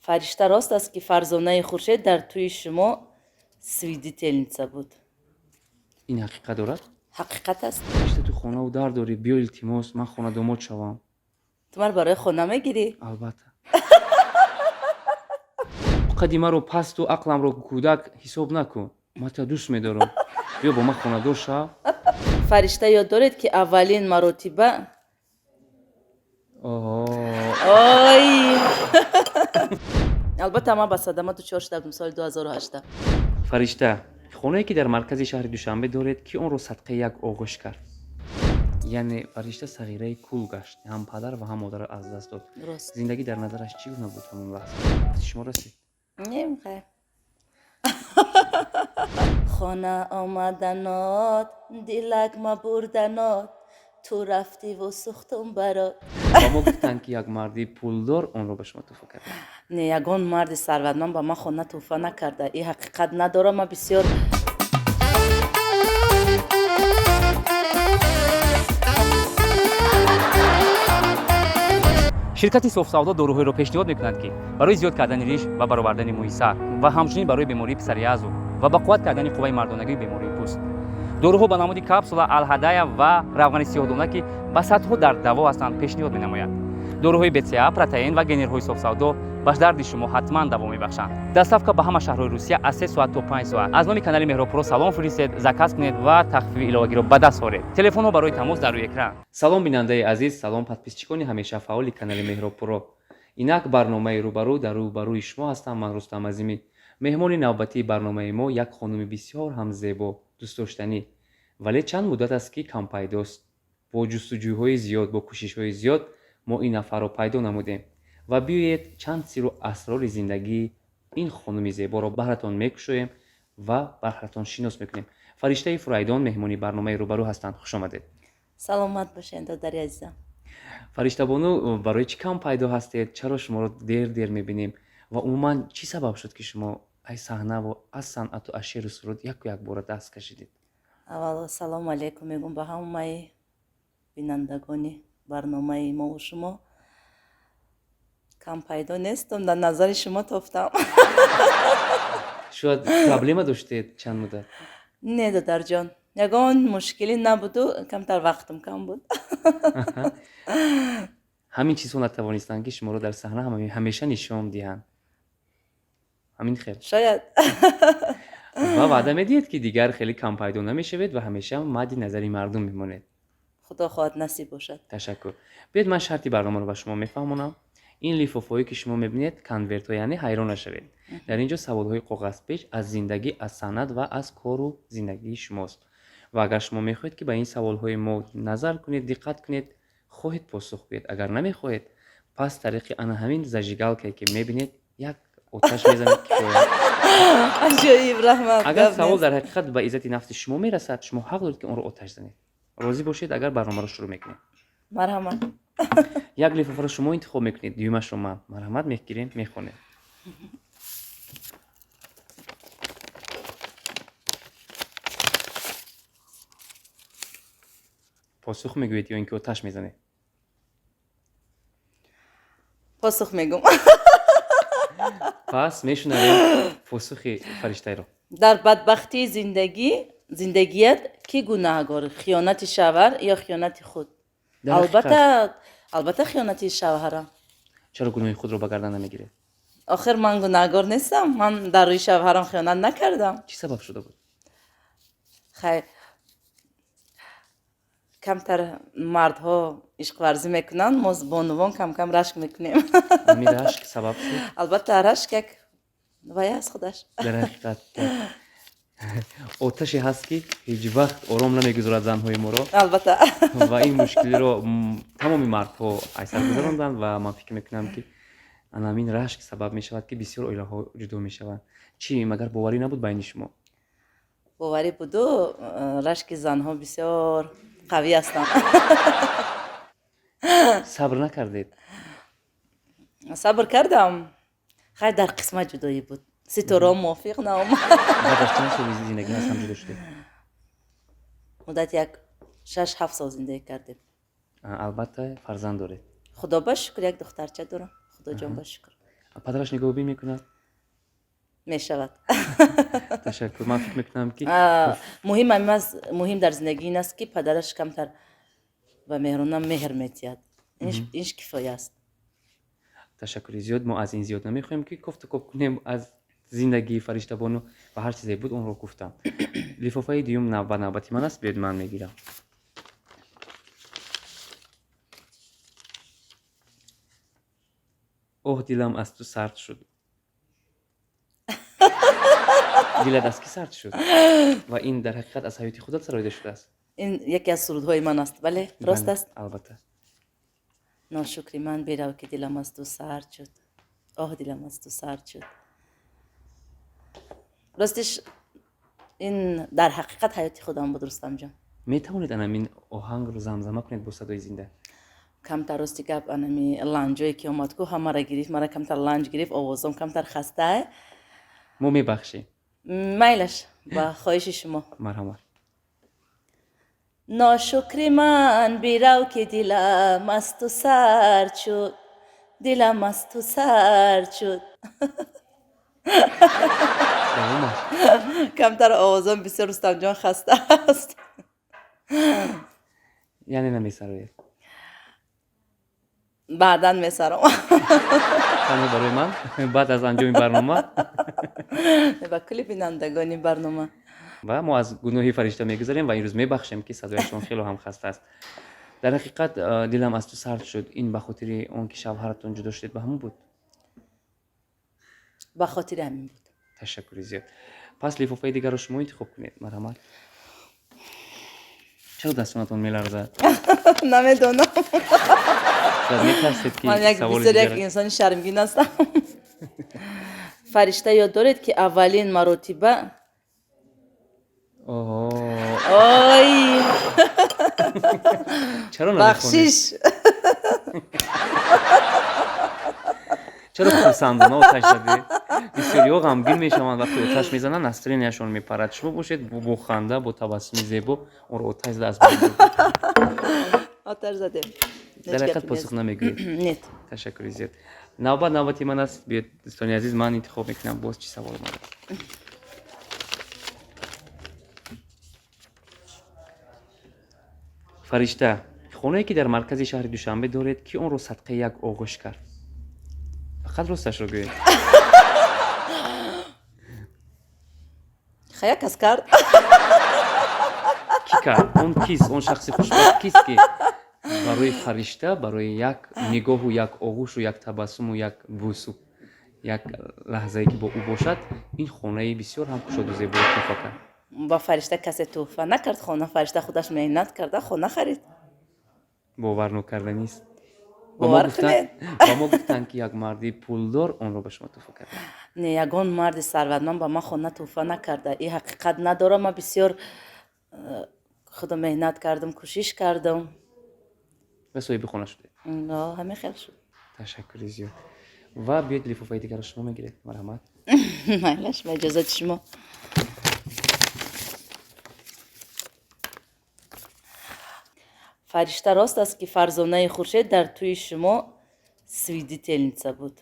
فرشته راست است که فرزانه خورشید در توی شما свидетельница بود. این حقیقت دارد؟ حقیقت است. فرشته تو خانه و در داری، بیا التماس من خانه داماد شوم. تو من برای خونه میگیری؟ البته. قدیمه رو پست و عقلم رو کودک حساب نکن. من تا دوست میدارم. بیا با من خانه دار شو. فرشته یاد دارید که اولین مرتبه آی البته ما با صدمه دچار شدم سال 2018. فرشته خانه‌ای که در مرکز شهر دوشنبه دارید که اون رو صدقه یک آغوش کرد. یعنی فرشته صغیره کول گشت، هم پدر و هم مادر از دست داد. درست. زندگی در نظرش چگونه بود همون لحظه؟ شما رسید. نمیخوای خانه آمدنات دلک ما بردنات تو رفتی و سختم برات. با ما گفتن که یک مردی پولدار اون رو به شما توفه کرد. نه یگان مرد ثروتمند با ما خانه توفه نکرده. این حقیقت ندارم. ما بسیار شرکت صوف سودا داروهای را پیشنهاد میکنند که برای زیاد کردن ریش و برآوردن موی سر و همچنین برای بیماری پسریازو و با قوت کردن قوه مردانگی بیماری پوست داروها با نمود کپسولا الهدایا و روغن سیاه‌دانه که به صدها در دوا هستند پیشنهاد می‌نمایند. داروهای بتسیا، پروتئین و گنرهای صوف سودا به درد شما حتما دوا می‌بخشند. دستافکا به همه شهرهای روسیه از 3 ساعت تا 5 ساعت از نام کانال مهراب پرو سلام فرستید، زکات کنید و تخفیف الهاگی را به دست آورید. تلفن ها برای تماس در روی اکران. سلام بیننده عزیز، سلام پادپیسچیکانی همیشه فعال کانال مهراب پرو. اینک برنامه روبرو در روبروی شما هستم. من رستم عظیمی. مهمان نوبتی برنامه ما یک خانم بسیار هم زیبا، دوست داشتنی ولی چند مدت است که کم پیداست. با جستجوهای زیاد، با کوشش‌های زیاد ما این نفر رو پیدا نمودیم و بیایید چند سر و اسرار زندگی این خانم زیبا رو براتون میکشویم و براتون شناس میکنیم. فرشته فریدون مهمانی برنامه روبرو هستند. خوش آمدید. سلامت باشین دادر عزیزم. فرشته بانو، برای چی کم پیدا هستید؟ چرا شما رو دیر میبینیم و عموما چی سبب شد که شما ای صحنه و از صنعت و از شعر و سرود یک بار دست کشیدید؟ اول سلام علیکم میگم به همه بینندگانی برنامه ما و شما. کم پیدا نیستم، در نظر شما تافتم. شاید پرابلم داشتید چند مدت؟ نه دادر جان، یگان مشکلی نبود و کمتر وقتم کم بود. همین چیزها نتوانستن که شما رو در صحنه همیشه نشان دهند. همین خیر. شاید. و وعده میدید که دیگر خیلی کم پیدا نمیشوید و همیشه مد نظری مردم میمونید. خدا خواهد نصیب باشد. تشکر. بیاید من شرطی برنامه رو به شما میفهمونم. این لیفافایی که شما میبینید کانورت ها، یعنی حیران نشوید. در اینجا سوالهای کاغذ پیچ از زندگی، از سند و از کار و زندگی شماست. و اگر شما میخواهید که به این سوالهای ما نظر کنید، دقت کنید، خواهید پاسخ بدید. اگر نمیخواهید، پس طریق آن همین زجیگالکی که میبینید یک آتش میزنید که عجیب رحمت. اگر سوال در حقیقت به عزت نفس شما میرسد، شما حق دارید که اون رو آتش زنید. راضی باشید اگر برنامه رو شروع میکنید. مرحمت. یک لیفاف رو شما انتخاب میکنید، دیومش رو من مرحمت میگیریم میخونید. پاسخ میگوید یا اینکه آتش میزنید؟ پاسخ میگم. پس میشنویم پاسخ فرشته رو. در بدبختی زندگیت کی گناهگار؟ خیانت شوهر یا خیانت خود؟ البته خیانت شوهرم. چرا گناه خود رو به گردن نمیگیره؟ آخر من گناهگار نیستم. من در روی شوهرم خیانت نکردم. چی سبب شده بود؟ خیر، کمتر مردها عشق ورزی میکنن، ما بانوان کم کم رشک میکنیم. همین رشک سبب شد؟ البته رشک یک وای از خودش. در حقیقت آتشی هست که هیچ وقت آرام نمیگذارد زنهای ما رو. البته. و این مشکلی رو تمامی مردها ایسر گذراندن و من فکر میکنم که همین رشک سبب میشود که بسیار عائله ها جدا میشوند. چی مگر باوری نبود بین شما؟ باوری بود و رشک زنها بسیار قوی هستند. صبر نکردید؟ صبر کردم. خیر در قسمت جدایی بود. ستاره موافق نام. بعد از چند سال زندگی از هم جدا شدید؟ مدت یک 6-7 سال زندگی کردیم. البته فرزند دارید؟ خدا با شکر یک دخترچه دارم. خدا جان با شکر. پدرش نگاهی میکند؟ میشود. تشکر. من فکر میکنم که مهم در زندگی این است که پدرش کمتر و مهرونم مهر میتید. اینش کفایه است. تشکر زیاد. ما از این زیاد نمیخوایم که گفتگو کنیم از زندگی فرشته بانو و هر چیزی بود اون رو گفتم. لفافه دیوم نوبتی من است، بیاد من میگیرم. اوه دلم از تو سرد شد. دلت از کی سرد شد؟ و این در حقیقت از حیاتی خودت سرایده شده است. این یکی از سرودهای من است. بله راست است. البته. ناشکری من بیرو که دلم از تو سرد شد. آه دلم از تو سرد شد. راستش این در حقیقت حیاتی خودم بود رستم جان. میتوانید این آهنگ رو زمزمه کنید با صدای زنده؟ کمتر راستی گپ انمی لنجایی که اومد کو همه را گرفت، مرا کمتر لنج گرفت، آوازم کمتر خسته. ما میبخشیم. میلش با خواهش شما. مرحمت. ناشکری من بیرو که دلم از تو سرد شد. دلم از تو سرد شد. کمتر آوازم بسیار رستم جان خسته است. یعنی نمیسرایید؟ بعدا میسرم. تنها برای من بعد از انجام برنامه با کلی بینندگان برنامه و ما از گناهی فرشته میگذاریم و این روز میبخشیم که صدایشون خیلی هم خسته است. در حقیقت دلم از تو سرد شد. این به خاطر اون که شوهرتون جدا شدید به همون بود؟ به خاطر همین بود. تشکر زیاد. پس لفافه دیگر رو شما انتخاب کنید. مرحمت. چرا دستونتون میلرزه؟ نمیدونم. من یک بسیار یک انسان شرمگین هستم. فرشته یاد دارید که اولین مراتبه آی چرا بخشش چرا خونسندانه آتش زدی؟ بسیاری ها غمگین میشوند وقتی آتش میزنن نسترینشون میپرد. شما باشید با خنده با تبسم زیبا اون رو آتش زده از بین برید. آتش زده. در حقیقت پاسخ نمیگویید. نه. تشکر زیاد. نوبتی من است. بیاد دوستان عزیز من انتخاب میکنم باز چی سوال مانده. فرشته، خونه‌ای که در مرکز شهر دوشنبه دارید که اون رو صدقه یک آغوش کرد. فقط راستش رو گویید. خیلی کس کرد. کی کرد؟ اون کیست؟ اون شخص خوشبخت کیست که برای فرشته برای یک نگاه و یک آغوش و یک تبسم و یک بوسو یک لحظه‌ای که با او باشد این خانه بسیار هم خوشا و زیبا تحفه کرد. با فرشته کسی تحفه نکرد. خانه فرشته خودش محنت کرده خانه خرید. باور نکردنی است. با ما گفتن که یک مردی پولدار اون رو به شما تحفه کرد. نه یگان مرد ثروتمند با من خانه تحفه نکرده. این حقیقت نداره. من بسیار خودم محنت کردم کوشش کردم. به صاحب خانه شده. نه همه خیلی شد. تشکر زیاد. و بیاید لفافه دیگر شما میگیرید. مرحمت. مایلش با اجازت شما. فرشته راست است که فرزانه خورشید در توی شما свидетельница بود.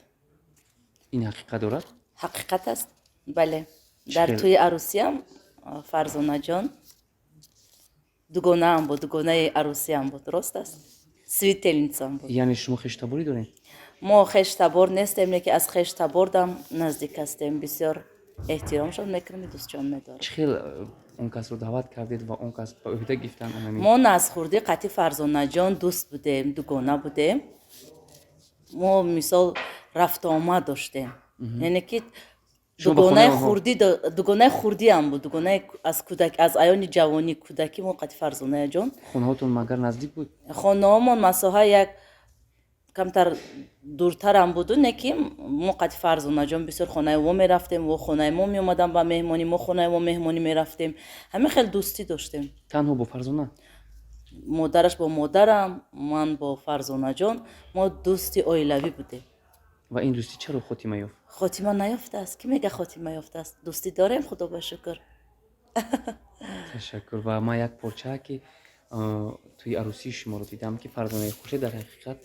این حقیقت دارد؟ حقیقت است. بله. در توی عروسی هم فرزانه جان دوگانه هم بود. دوگانه عروسی هم بود. راست است. свидетельница بود. یعنی شما خشتباری دارین؟ ما خشتبار نیستیم که از خشتباردم نزدیک هستیم. بسیار احترامشون میکنم. دوست جان میدارم. چخیل اون کس رو دعوت کردید و اون کس به عهده گرفتن اونمی؟ ما نزخورده قطعی فرزانه جان دوست بودیم. دوگانه بودیم. ما مثال رفت آمد داشتیم. یعنی که دوگانه خوردی هم بود. دوگانه از کودک از ایان جوانی کودکی ما قطعی فرزانه جان. خونه هاتون مگر نزدیک بود؟ خانه هامون مساحه یک کمتر دورتر هم بود. نکیم ما قطعی فرزانه جان بسیار خانه ما می رفتیم و خانه ما می اومدن با مهمانی. ما خانه ما مهمانی می رفتیم. همه خیلی دوستی داشتیم. تنها با فرزانه؟ مادرش با مادرم، من با فرزانه جان ما دوستی عائلوی بودیم. و این دوستی چرا خاتمه یافت؟ خاتمه نیافته است. کی میگه خاتمه یافته است؟ دوستی داریم خدا با شکر. تشکر. و ما یک پارچه که توی عروسی شما رو دیدم که فرزانه خورشید در حقیقت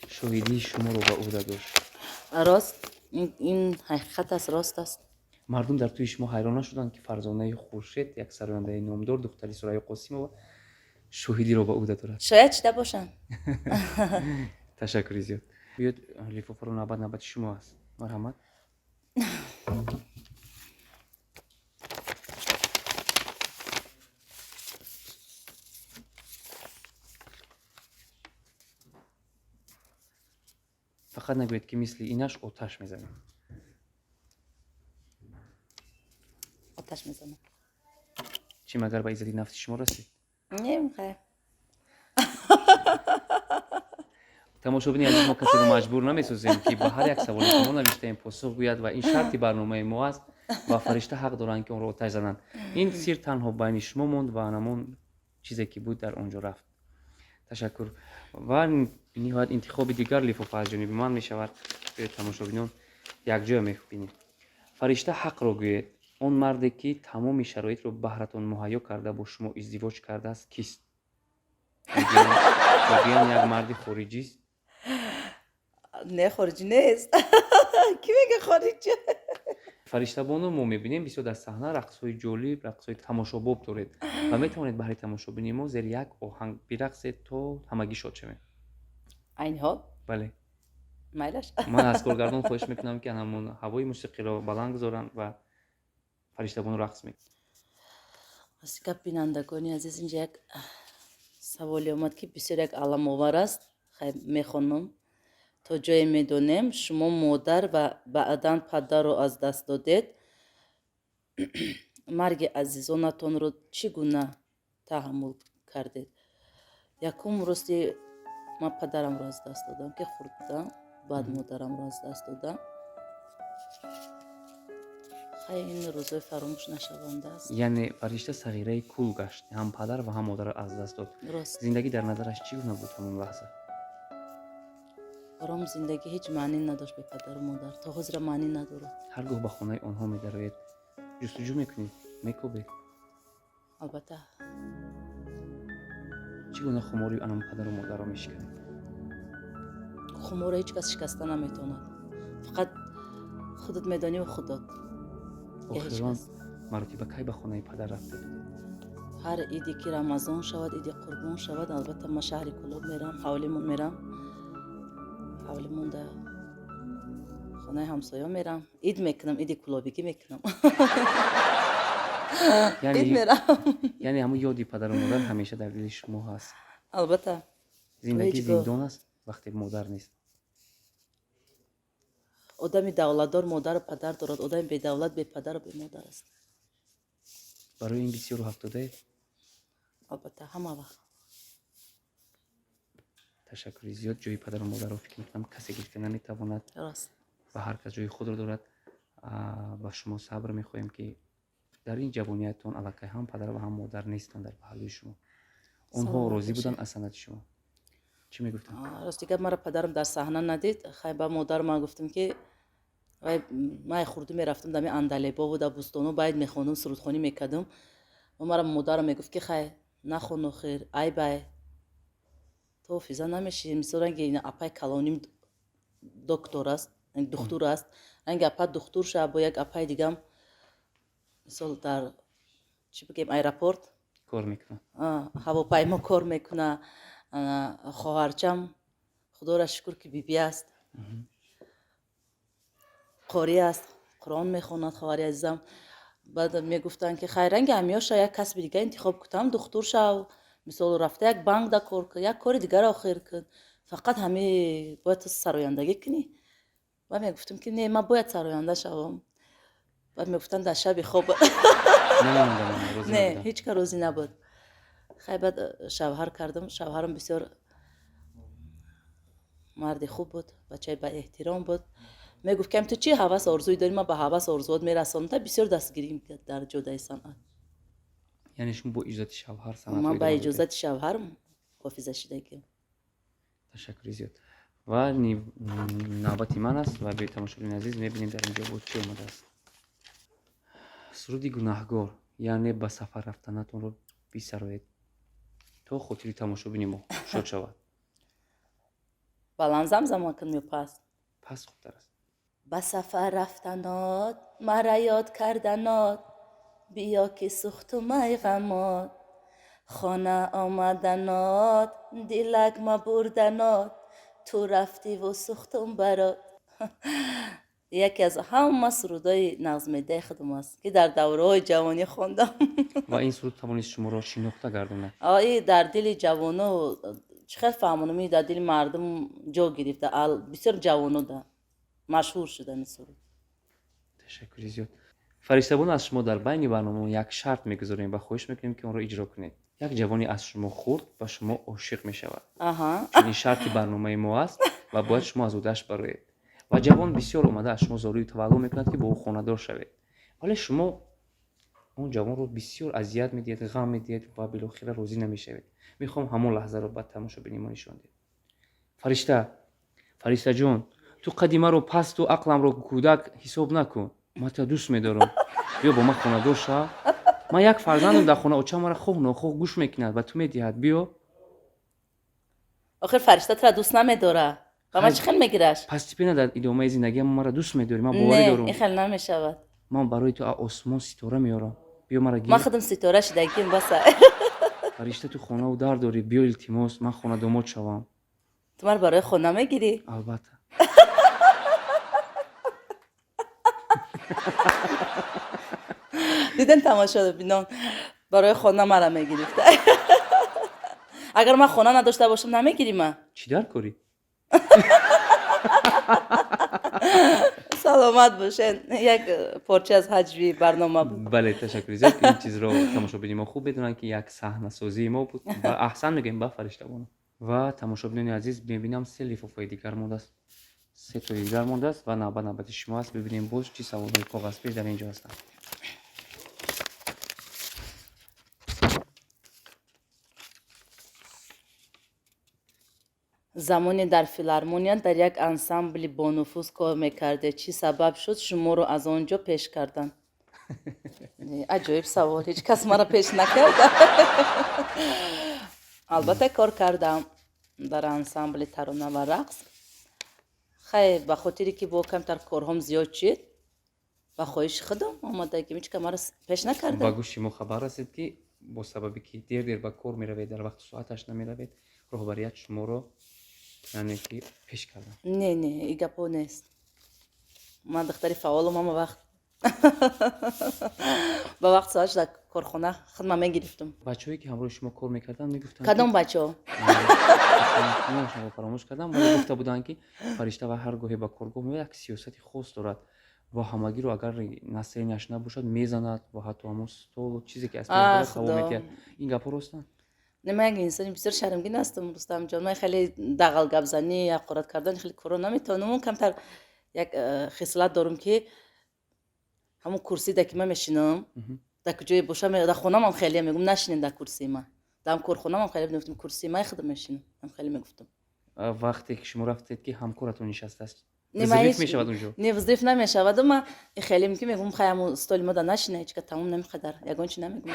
شاهدی شما رو به عهده داشت. راست این حقیقت است، راست است. мардум дар тӯи шумо ҳайрон нашуданд ки фарзонаи хуршед як сарояндаи номдор духтари сурайё қосимова шоҳидиро ба ӯҳда дорад. شاید شده باشن. ташаккури зиёд. биёед лифофаро навбати шумо аст. марҳамат. фақат нагӯед ки мисли инаш оташ мезанем. آتش میزنم. чӣ магар ба иззати нафси шумо расид? نمیخوای. тамошобини азиз, мо касеро маҷбур намесозем ки ба ҳар як саволи шумо навиштаем посух гӯяд ва ин шарти барномаи мо аст ва фаришта ҳақ доранд ки онро оташ зананд. ин сир танҳо байни шумо монд ва анамон чизе ки буд дар он ҷо рафт. ташаккур. ва ниҳоят интихоби дигар лифофа аз ҷониби ман мешавад. тамошобинон якҷоя мебинем. фаришта ҳақро гӯед. он марде ки тамоми шароитро баҳратон муҳайё карда бо шумо издивоҷ кардааст кист? гӯям як марди хориҷист? نه خارجی نیست. کی میگه خارجی؟ фариштабоно мо мебинем бисёр дар саҳна рақсҳои ҷолиб, рақсҳои тамошобоб доред ва метавонед баҳри тамошобини мо зери як оҳанг бирақсед то ҳамагӣ шод шавем. این حال бале. مایلش. ман аз коргардон хоҳиш мекунам ки анамон ҳавои мусиқиро баланд гузоранд ва фариштабоно рақс мекунанд. واسه بینندگانی عزیز اینجا یک سوالی اومد که بسیار یک علم آور است. خیلی میخوانم تا جایی میدونیم شما مادر و بعداً پدر رو از دست دادید. مرگ عزیزانتون رو چگونه تحمل کردید؟ یکم راستی من پدرم رو از دست دادم که خرد بودم، بعد مادرم رو از دست دادم. خیلی این روزای فراموش نشونده است. яъне фаришта сағираи кул гашт, ҳам падар ва ҳам модар аз даст дод. راست зиндагӣ дар назараш чӣ гуна буд ҳамон лаҳза? برام زندگی هیچ معنی نداشت به پدر و مادر، تا حاضر معنی نداره. ҳар гоҳ ба хонаи онҳо медароед, ҷустуҷӯ мекунед, мекобед. البته чӣ гуна хумори анам падару модарро мешиканед? خمور هیچ کس شکسته نمیتوند. فقط خودت میدانی و خودت. یا هیچ охирон کس. маротиба кай ба хонаи падар рафтед? هر عیدی که رمضان شود، عید قربان شود، البته ما شهر کلوب میرم، حولیمون میرم. حولیمون در خانه همسایه میرم. عید میکنم، عید کلوبیگی میکنم. عید میرم. яъне ҳамун ёди падару модар ҳамеша дар дили шумо ҳаст. البته зиндагӣ هیچ گاه. зиндон аст вақте модар нест. آدمی دولتدار مادر و پدر دارد، آدمی بی دولت بی پدر و بی مادر است. барои ин бисёру ҳақ додаед? البته همه وقت. ташаккури зиёд. ҷои падару модарро фикр мекунам касе гирифта наметавонад راست. ва ҳар кас ҷои худро дорад. ба шумо сабр мехоҳем ки дар ин ҷавониятон аллакай ҳам падар ва ҳам модар нестанд дар паҳлӯи шумо. онҳо سلام розӣ بشه. буданд аз санати шумо? чӣ мегуфтанд? راستی که مرا پدرم در صحنه ندید. خیلی با مادرم من گفتم که وای من خورده میرفتم دمی اندلیبا و در بوستانو باید میخوندم، سرودخوانی میکردم و مرا مادرم میگفت که خیلی نخونو خیر ای بای تو فیزا نمیشی. مثلا رنگ این اپای کلانیم دکتر است، دکتر است. رنگ اپا دکتر شه با یک اپای دیگم مثلا در چی بگیم ایرپورت کор мекунанд. هواپیما کار میکنه. خواهرچم خدا را شکر که بیبی است، قاری است، قرآن میخواند خواهر عزیزم. بعد میگفتن که خیرنگ همیشه یک کسب دیگه انتخاب کنم، دکتر شو، مثلا رفته یک بانک دا کار کن، یک کاری دیگر آخر کن، فقط همه باید سرایندگی کنی. و میگفتم که نه من باید سراینده شوم. بعد میگفتن در شب خواب نه هیچ که روزی نبود. خیلی بعد شوهر کردم. شوهرم بسیار مرد خوب بود، بچه با احترام بود. میگفت که تو چی هوس آرزویی داری؟ من به هوس آرزوات میرسونم. تا بسیار دستگیری میکرد در جدای صنعت. یعنی شما با اجازت شوهر صنعت من با اجازت شوهرم حافظه شدگی. تشکر زیاد. و نوبت من است و به تماشاچیان عزیز میبینیم در اینجا بود چی اومده است. سرودی گناهگار، یعنی با سفر رفتنتون رو بی‌سرایت تا خاطری تماشاچیان ما شاد شود. بلند زمزمه کنیم پس خوبتر است. به سفر رفتنات مرا یاد کردنات بیا که سوختم ای غمات خانه آمدنات دلک ما بردنات تو رفتی و سوختم برات. یکی از همه سرودای نظمیده خودم است که در دوره‌های جوانی خواندم. و این سرود توانست شما را شناخته گرداند. آیه در دل جوانو چقدر فهمونمی در دل مردم جا گرفته، بسیار جوانو ده مشهور شده این سرود. تشکر زیاد. فرشتگان از شما در بین برنامه یک شرط میگذاریم و خواهش میکنیم که اون را اجرا کنید. یک جوانی از شما خورد و شما عاشق میشود. چون این شرط برنامه ما است و باید شما از او دست برآیید. و جوان بسیار اومده از شما زاری تولد میکند که با او خانه‌دار شوید. ولی شما اون جوان رو بسیار اذیت میدید، غم میدید و بالاخره راضی نمیشوید. میخوام همون لحظه رو بعد تماشا ببینیم و نشون دهید. فرشته جان، تو قدیمه رو پست و عقلم رو کودک حساب نکن. من تو دوست میدارم. بیا با من خانه‌دار شو. من یک فرزندم در خانه اوچه مرا خوب ناخوب گوش میکند و تو میدهد. بیا. آخر فرشته تو را دوست نمیداره. و من چه خیلی میگیرش؟ پس تیپینا در ادامه زندگی من مرا دوست میداری. من باوری دارم. نه این خیلی نمیشود. من برای تو آسمان ستاره میارم. بیا مرا گیر. من خودم ستاره شدگیم بسه. فرشته تو خانه و در داری. بیا التماس من خانه داماد شوم. تو من برای خانه میگیری؟ البته. دیدن تماشا ببینن برای خانه مرا میگرفته. اگر من خانه نداشته باشم نمیگیری من. چی در کاری؟ سلامت باشین. یک پارچه از حجوی برنامه بود. بله تشکر زیاد که این چیز رو تماشا بینیم. خوب بدونن که یک صحنه سازی ما بود و احسن میگیم با فرشتگان. و تماشا بینین عزیز ببینم 3 لفافه دیگر مونده است. 3 تا دیگر مونده است و نوبت شما است. ببینیم باز چی سوال‌های کاغذ در اینجا هستند. زمانی در فیلارمونیا در یک انسامبل با نفوذ کار میکرده. چی سبب شد شما رو از آنجا پیش کردن؟ عجایب سوال. هیچ کس مرا پیش نکرده. البته کار کردم در انسامبل ترانه و رقص. خیلی به خاطری که با کمتر کارهم زیاد شد و خواهش خودم آمدگی هیچ که مرا پیش نکرده. با گوش شما خبر رسید که با سببی که دیر به کار میروید در وقت ساعتش نمیروید رهبریت شما رو یعنی که پیش کردن. نه این گپا نیست. من دختری فعالم اما وقت با وقت ساعتش در کارخانه خودم میگرفتم. بچه‌ای که همراه شما کار میکردن میگفتن کدام بچه‌ها؟ شما فراموش کردم ولی گفته بودن که فرشته و هر گاهی به کارگاه میاد یک سیاست خاص دارد و همگی رو اگر نسرینش نباشد میزند و حتی همون استول و چیزی که اسمش داره میکرد. این گپا راستن؟ نه من انسانی بسیار شرمگین هستم رستم جان. من خیلی دغل گپ زنی یا قرات کردن خیلی کارا نمیتونم. کمتر یک خصلت دارم که همون کرسی دکی من میشینم در کجای باشم در خونم هم خیلی میگم نشینین در کرسی من. در کارخونه هم خیلی میگفتم کرسی من خودم میشینم. هم خیلی میگفتم. وقتی که شما رفتید که همکارتون نشسته است وظیفه میشود اونجا؟ نه وظیفه نمیشود. من خیلی میگم خیلی استول ما نشینه هیچ که تموم نمیخواد. یگان چی نمیگم.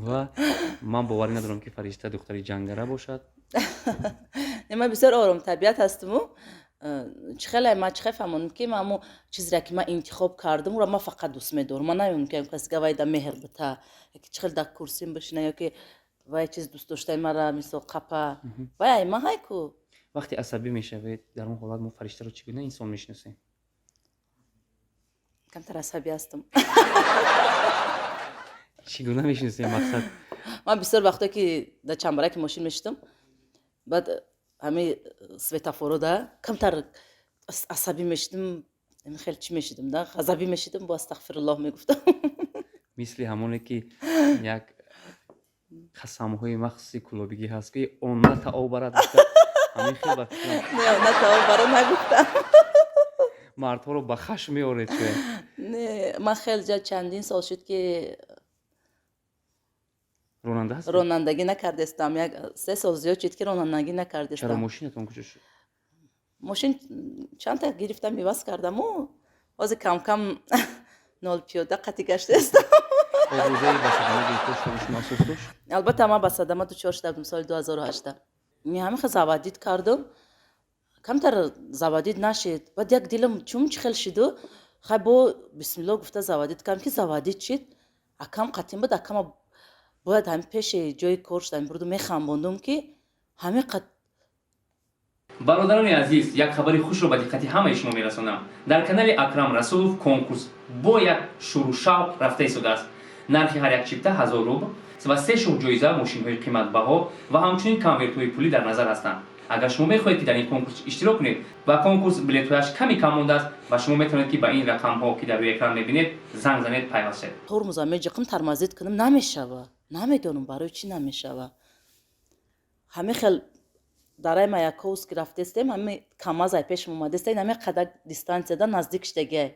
و من باوری ندارم که فرشته دختری جنگره باشد. نه من بسیار آرام طبیعت هستم. چخیلی فهمونم که من چیزی را که من انتخاب کردم رو من فقط دوست میدارم. من نمیگم که کسی که وای در مهر بته چخیلی در کرسیم بشینه یا که وای چیز دوست داشته مرا مثل قپه وای من های کو. وقتی عصبی میشوید در اون حالت ما فرشته رو چگونه انسان میشناسیم؟ کمتر عصبی هستم. چگونه میشناسیم مقصد؟ من بسیار وقتا که در چنبرک ماشین میشتم بعد همه سویتافورو ده کمتر عصبی میشدم. خیلی چی میشدم ده غضبی میشدم با استغفر الله میگفتم. مثل همونه که یک قسم‌های مخصوصی کلابگی هست که اون نه تا برات همین خیلی وقت نه تا برات نگفتم. مردها رو به خشم میاره چه؟ نه من خیلی جا چندین سال شد که راننده هستی؟ رانندگی نکرده استم. یک 3 سال زیاد شد که رانندگی نکرده استم. چرا ماشینتون کجا شد؟ ماشین چند تا گرفتم میواز کردم و باز کم کم نال پیاده قطعی گشته استم. آوازه‌ای با صدمه گرفته شما محسوس داشت؟ البته من با صدمه دچار شدم سال 2018. می همین خزاوادیت کردم камтар заводид нашид. Баъд як дилам чум чихел шиду, хай бо бисмилло гуфта заводид кам, ки заводид шид, акам қатин буд, акама бояд ҳами пеши ҷои кор шудам бурду мехамбондум, ки ҳами қат. бародарони азиз, як хабари хушро ба диққати ҳамаи шумо мерасонам. Дар канали Акрам Расулов конкурс бо як шурушавқ рафта истодааст. нархи ҳар як чипта 1000 рубл ва 3 шух ҷоиза мошинҳои қиматбаҳо ва ҳамчунин конвертҳои пулӣ дар назар ҳастанд. агар шумо мехоҳед ки дар ин конкурс иштирок кунед ва конкурс билетҳояш каме кам мондааст ва шумо метавонед ки ба ин рақамҳо ки дар рӯи экран мебинед занг занед, пайваст шавед. тормоза меҷиқим тармазид кунам, намешава. Намедонам барои чӣ намешава. ҳами хел дараи Маяковский рафтестем, ҳами камазай пешам омадестем, ҳами қадар дистанцияда наздик шудагиай.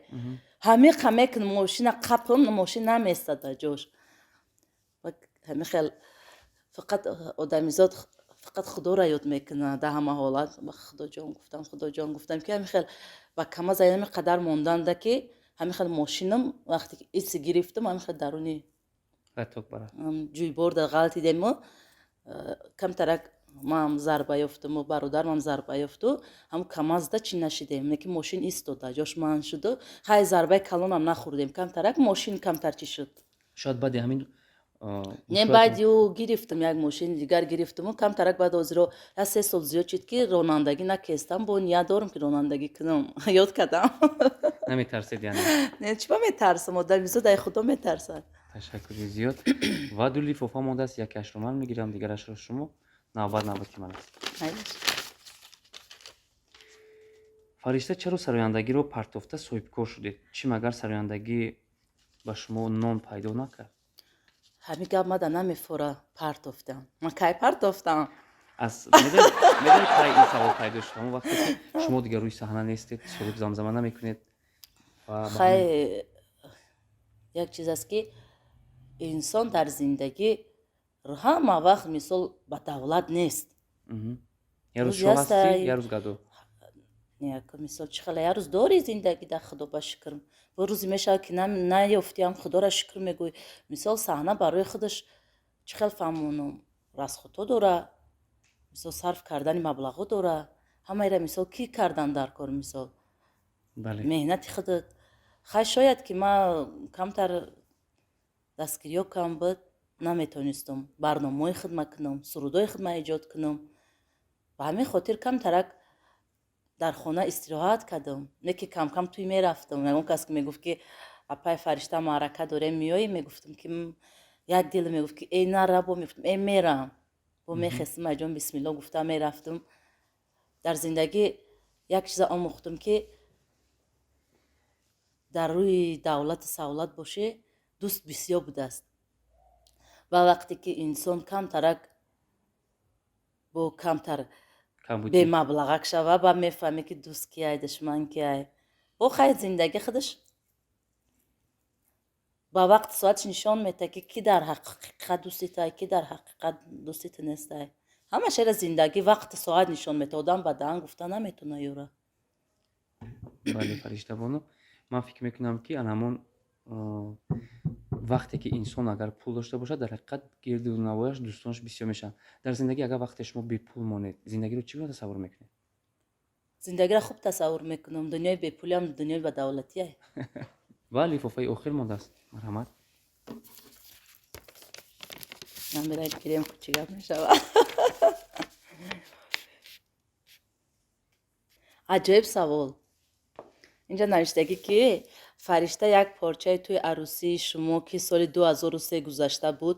ҳами қаме кунам мошина қапам, мошин наместада ҷош. ҳами хел фақат одамизод фақат худоро ёд мекунад дар ҳама ҳолат. худоҷон гуфтам, ки ҳами хел ба камазай ҳами қадар монданда, ки ҳами хел мошинам вақте ки иси гирифтам, ҳами хел даруни ҷӯйбор дар ғалати демо камтарак ман зарба ёфтаму бародарам зарба ёфту, ҳам камазда чӣ нашидем, неки мошин истода ҷош ман шуду, ҳай зарбаи калонам нахӯрдем, камтарак мошин камтар чӣ шуд. шояд баъди ҳамин не баъди ӯ гирифтам, як мошини дигар гирифтаму камтарак баъд ҳозиро 3 сол зиёд шуд, ки ронандагӣ накестам, бо ният дорам ки ронандагӣ кунам. ёд кардам. наметарсед яъне? не чиба метарсам, одамизод ай худо метарсад. ташаккури зиёд. ва ду лифофа мондааст, якаш ман мегирам, дигарашро шумо. навбати ман аст. фаришта, чаро сарояндагиро партофта соҳибкор шудед? чӣ магар сарояндагӣ ба шумо нон пайдо накард? ҳами гап мада намефора партофтам. Ман кай партофтам? медонед кай ин савол пайдо шуд? ҳамон вақте ки шумо дигар рӯи саҳна нестед, соҳиб замзама намекунед. хай як чиз аст, ки инсон дар зиндагӣ ҳама вақт мисол ба давлат нест. як рӯз шоҳ ҳастӣ, як рӯз гадо. мисол чӣ хела як рӯз дори зиндагӣ дар худоба шукр. бо рӯзе мешавад ки наёфтиам, худоро шукр мегӯй. мисол саҳна барои худаш чӣ хел фаҳмонам расхото дора, мисол сарф кардани маблағҳо дора. ҳамаира мисол кӣ кардан дар кор, мисол меҳнати худат. хай шояд ки ман камтар дастгириё кам буд, наметонистам барномаҳои хидма кунам, сурудҳои хидма эҷод кунам. ба ҳамин хотир камтарак дар хона истироҳат кардам. не ки кам кам туй мерафтам. ягон кас ки мегуфт ки апай фаришта маърака дорем меоӣ, мегуфтам ки як дил мегуфт ки эй нара, бо мегуфтам эй мерам, бо мехестам айҷон бисмилло гуфта мерафтам. дар зиндагӣ як чиза омӯхтам, ки дар рӯи давлату савлат бошӣ дӯст бисёр будааст. ва вақте ки инсон камтарак бо камтар бемаблағак шава, ба мефаҳме ки дӯст кияй, душман кияй. бо хай зиндагӣ худаш ба вақти соатш нишон метаҳад, ки кӣ дар ҳақиқат дӯститай, кӣ дар ҳақиқат дӯстит нестай. ҳамаш ера зиндагӣ вақти соат нишон метаҳад. одам ба даҳан гуфта наметона ёра. бале фариштабоно, ман фикр мекунам ки анамон вақте ки инсон агар пул дошта бошад, дар ҳақиқат гирду навояш дӯстонаш бисёр мешаванд. дар зиндагӣ агар вақте шумо бепул монед, зиндагиро чӣ гуна тасаввур мекунед? зиндагиро хуб тасаввур мекунам. дунёи бепулиам дунёи бадавлатие. ва лифофаи охир мондааст. марҳамат. ман берам гирем, чӣ гап мешава. аҷоиб савол. инҷа навиштагӣ ки фаришта як порчаи тӯи арӯсии шумо ки соли 2003 гузашта буд,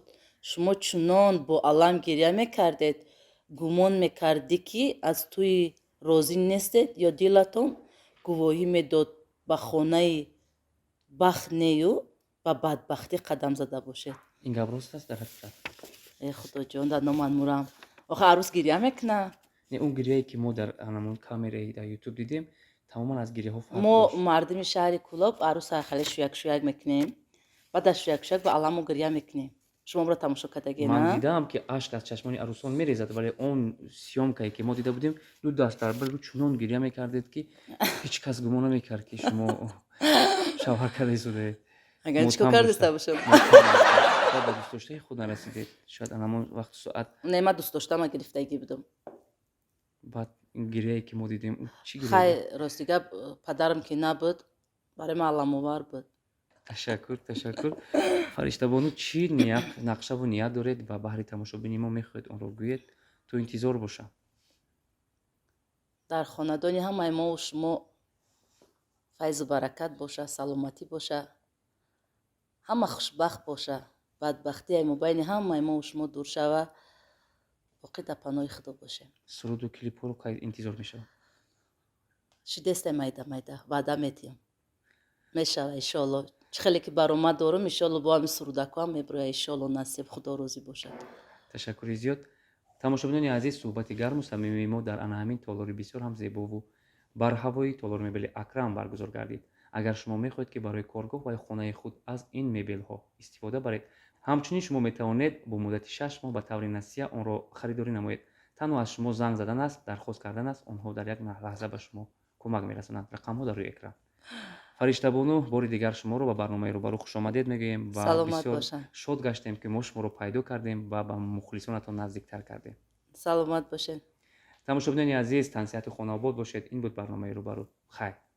шумо чунон бо алам гирья мекардед, гумон мекардӣ ки аз тӯи розӣ нестед, ё дилатон гувоҳӣ медод ба хонаи бахт нею ба бадбахтӣ қадам зада бошед? ин гап рост аст дар ҳақиқат? худоҷон, дар номан мурам. охе арӯс гирья мекуна? не, он гирьяе ки мо дар анамон камераи дар ютуб дидем, тамоман аз гирьяҳо фарқ мо дошт. мардуми шаҳри Кӯлоб арӯса хеле шӯяк мекунем. баъд аз шӯяк ба аламу гирья мекунем. шумо бро тамошо кардагӣ? ман дидам ки ашк аз чашмони арӯсон мерезад, вале он сёмкае ки мо дида будем, ду даст дар бар чунон гирья мекардед ки ҳеҷ кас гумон намекард ки шумо шавҳар кардаи судаед. агар чикор кардаста бошам? шояд ба дӯстдоштаи худ нарасидед. шояд анамон вақту соат. не, ман дӯстдоштама гирифтагӣ будам. баъд این گریه که ما دیدیم چی گریه بود؟ خیر راستی گپ پدرم که نبود برای من علام‌آور بود. تشکر فرشته بانو چی نقشه و نیت دارید و بهر تماشابین ما میخواید اون رو گویید تو انتظار باشم. در خاندانی همه ما و شما فیض و برکت باشه، سلامتی باشه، همه خوشبخت باشه، بدبختی ما بین همه ما و شما دور شوه، باقی در پناه خدا باشه. سرود و کلیپ رو که انتظار میشه. چی دسته میده وعده میتیم میشه انشالله. چه خیلی که برآمد دارم انشالله با همین سرودک هم میبره انشالله نصیب خدا روزی باشه. تشکر زیاد. تماشابینان عزیز صحبت گرم و صمیمی ما در آن همین تالاری بسیار هم زیبا و بر هوای تالار مبل اکرم برگزار گردید. اگر شما میخواهید که برای کارگاه و خانه خود از این مبل ها استفاده برید، همچنین شما میتوانید با مدت 6 ماه به طور نسیه آن را خریداری نمایید. تنها از شما زنگ زدن است، درخواست کردن است، آنها در یک لحظه به شما کمک میرسانند. رقم ها در روی اکران. فرشته بانو بار دیگر شما رو به برنامه روبرو خوش آمدید میگوییم و سلامت بسیار باشن. شاد گشتیم که ما شما رو پیدا کردیم و به مخلصانتان نزدیکتر کردیم. سلامت باشه. تماشابینان عزیز تنسیت خانه آباد باشید. این بود برنامه روبرو. خیر.